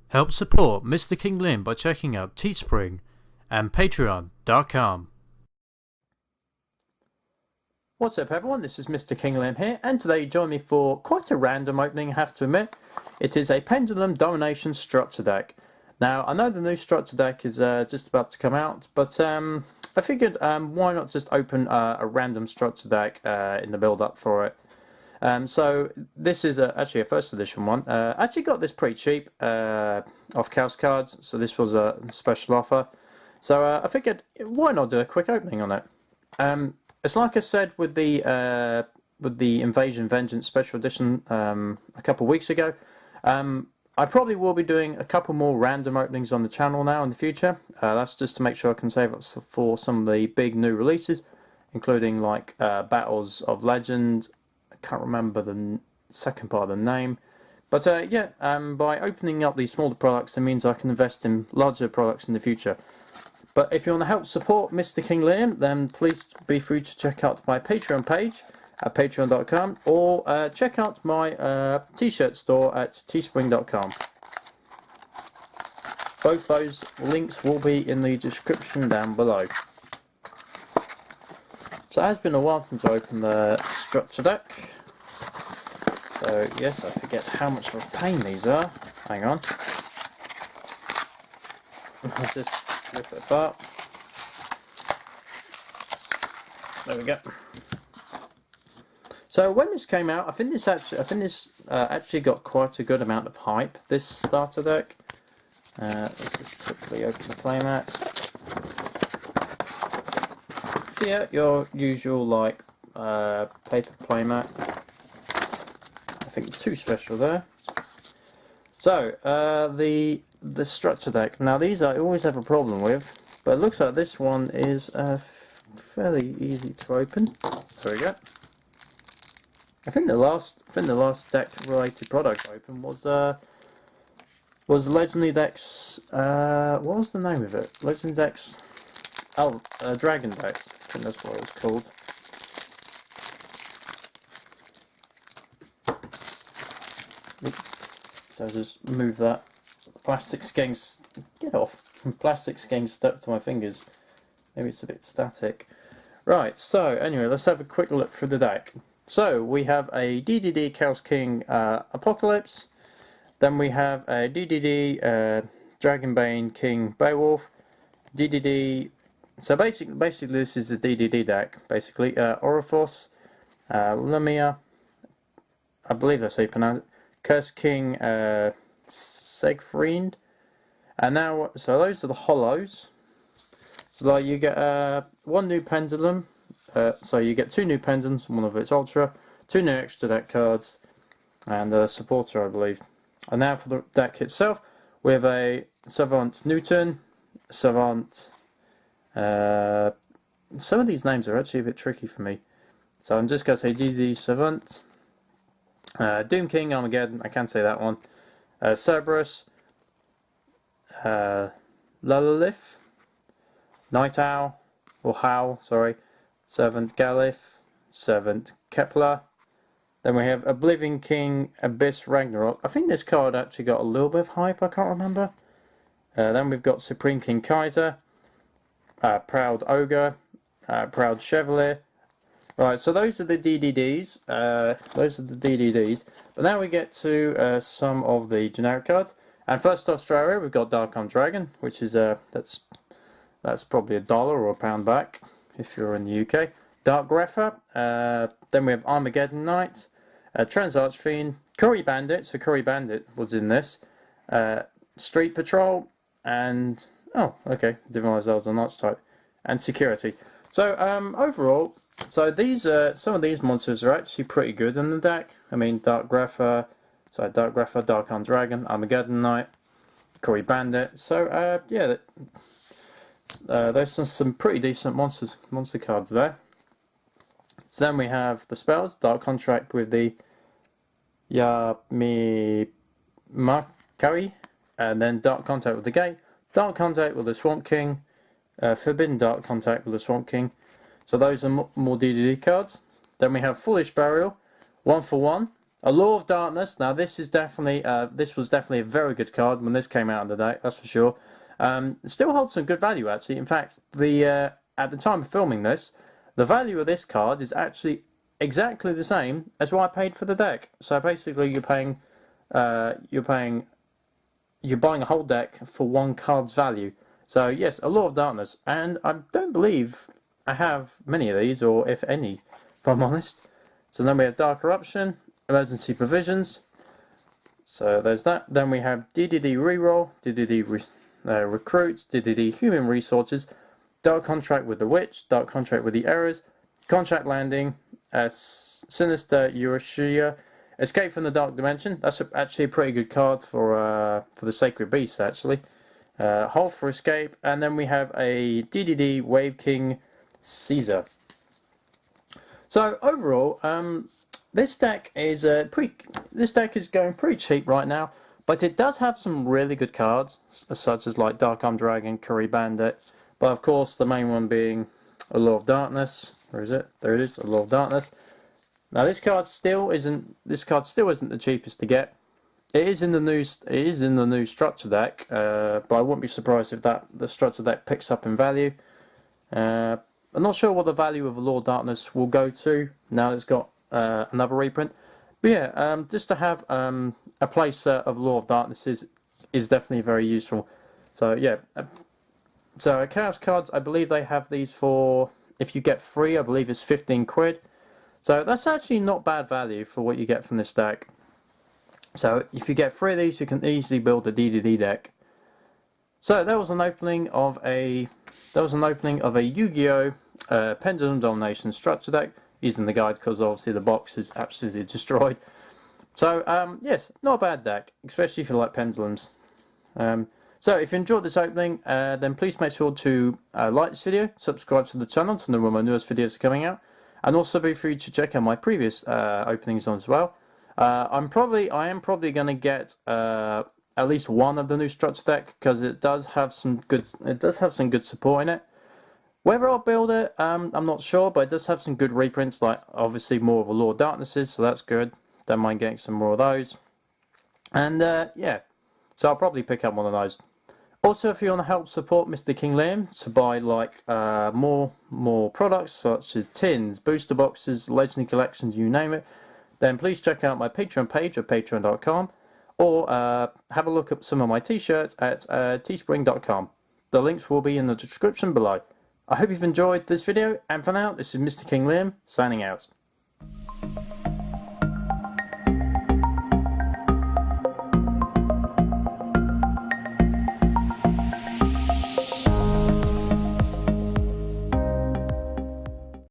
Help support MrKingLiam by checking out Teespring and Patreon.com. What's up everyone, this is MrKingLiam here, and today you join me for quite a random opening, I have to admit. It is a Pendulum Domination Structure deck. Now, I know the new Structure deck is just about to come out, but I figured why not just open a random Structure deck in the build-up for it. So this is actually a first edition one. I actually got this pretty cheap off Chaos Cards, so this was a special offer. So I figured why not do a quick opening on it. It's like I said with the Invasion Vengeance special edition a couple of weeks ago. I probably will be doing a couple more random openings on the channel now in the future. That's just to make sure I can save up for some of the big new releases, including like Battles of Legend. I can't remember the second part of the name. But yeah, by opening up these smaller products, it means I can invest in larger products in the future. But if you want to help support MrKingLiam, then please be free to check out my Patreon page at patreon.com or check out my t-shirt store at teespring.com. Both those links will be in the description down below. So it has been a while since I opened the Structure deck. So yes, I forget how much of a pain these are. Hang on. I'll just flip it apart. There we go. So when this came out, I think this actually got quite a good amount of hype. This starter deck. Let's just quickly open the playmats. So yeah, your usual like paper playmat. I think two special there. So the Structure deck. Now these I always have a problem with, but it looks like this one is fairly easy to open. There we go. I think the last deck related product I opened was Legendary Decks. What was the name of it? Legendary Decks. Oh, Dragon Decks. I think that's what it was called. Oops. So just move that. Plastic's getting, get off. Plastic's getting stuck to my fingers. Maybe it's a bit static. Right, so anyway, let's have a quick look through the deck. So we have a DDD Chaos King Apocalypse. Then we have a DDD Dragonbane King Beowulf. DDD. So basically this is a DDD deck. Basically, Orifos, Lemia. I believe that's how you pronounce it. Curse King Segfried. And now, so those are the hollows. So like you get one new pendulum. So you get two new pendants, one of it's ultra, two new extra deck cards, and a supporter, I believe. And now for the deck itself, we have a Savant Newton, Savant. Some of these names are actually a bit tricky for me, so I'm just going to say DD Savant, Doom King Armageddon. I can't say that one. Cerberus, Lulalith, Night Owl, or Howl, sorry. Servant Galif, Servant Kepler. Then we have Oblivion King, Abyss Ragnarok. I think this card actually got a little bit of hype, I can't remember. Then we've got Supreme King Kaiser, Proud Ogre, Proud Chevalier. Right, so those are the DDDs. But now we get to some of the generic cards. And first off, straight away, we've got Dark Arm Dragon, which is that's probably $1 or £1 back if you're in the UK. Dark Grepher, then we have Armageddon Knight, Trans Archfiend, Curry Bandit, so Curry Bandit was in this, Street Patrol, and, oh, okay, didn't realise that was a Knights type, and Security. So, overall, so these, some of these monsters are actually pretty good in the deck. I mean, Dark Grepher, Dark Arm Dragon, Armageddon Knight, Curry Bandit, so, yeah, there's some pretty decent monster cards there. So then we have the spells, Dark Contract with the Yami Makari, and then Dark Contact with the Gate, Dark Contact with the Swamp King, Forbidden Dark Contact with the Swamp King. So those are more DDD cards. Then we have Foolish Burial, 1 for 1, A Law of Darkness. Now this is definitely this was definitely a very good card when this came out in the deck. That's for sure. It still holds some good value actually. In fact, the at the time of filming this, the value of this card is actually exactly the same as what I paid for the deck. So basically, you're buying a whole deck for one card's value. So yes, a Law of Darkness, and I don't believe I have many of these, or if any, if I'm honest. So then we have Dark Corruption, Emergency Provisions. So there's that. Then we have DDD Reroll, DDD Recruits, DDD Human Resources, Dark Contract with the Witch, Dark Contract with the Errors, Contract Landing, Sinister Yugioh, Escape from the Dark Dimension. That's actually a pretty good card for the Sacred Beast actually. Hold for Escape, and then we have a DDD Wave King Caesar. So overall, this deck is going pretty cheap right now, but it does have some really good cards, such as like Dark Arm Dragon, Curry Bandit, but of course the main one being a Law of Darkness. Where is it? There it is, a Law of Darkness. Now this card still isn't the cheapest to get. It is in the new structure deck, but I wouldn't be surprised if the structure deck picks up in value. I'm not sure what the value of a Law of Darkness will go to now it's got another reprint. But yeah, just to have a play set of Law of Darkness is definitely very useful. So yeah, so Chaos cards, I believe they have these for, if you get 3, I believe it's 15 quid. So that's actually not bad value for what you get from this deck. So if you get 3 of these, you can easily build a DDD deck. So there was an opening of a Yu-Gi-Oh! Pendulum Domination structure deck, using the guide because obviously the box is absolutely destroyed. So yes, not a bad deck, especially if you like pendulums. So if you enjoyed this opening, then please make sure to like this video, subscribe to the channel to know when my newest videos are coming out, and also be free to check out my previous openings on as well. I am probably going to get at least one of the new structure deck because it does have some good support in it. Whether I'll build it, I'm not sure, but it does have some good reprints, like obviously more of a Law of Darknesses, so that's good. Don't mind getting some more of those. And yeah, so I'll probably pick up one of those. Also, if you want to help support MrKingLiam to buy like more products such as tins, booster boxes, legendary collections, you name it, then please check out my Patreon page at patreon.com, or have a look at some of my t-shirts at teespring.com. The links will be in the description below. I hope you've enjoyed this video, and for now, this is MrKingLiam signing out.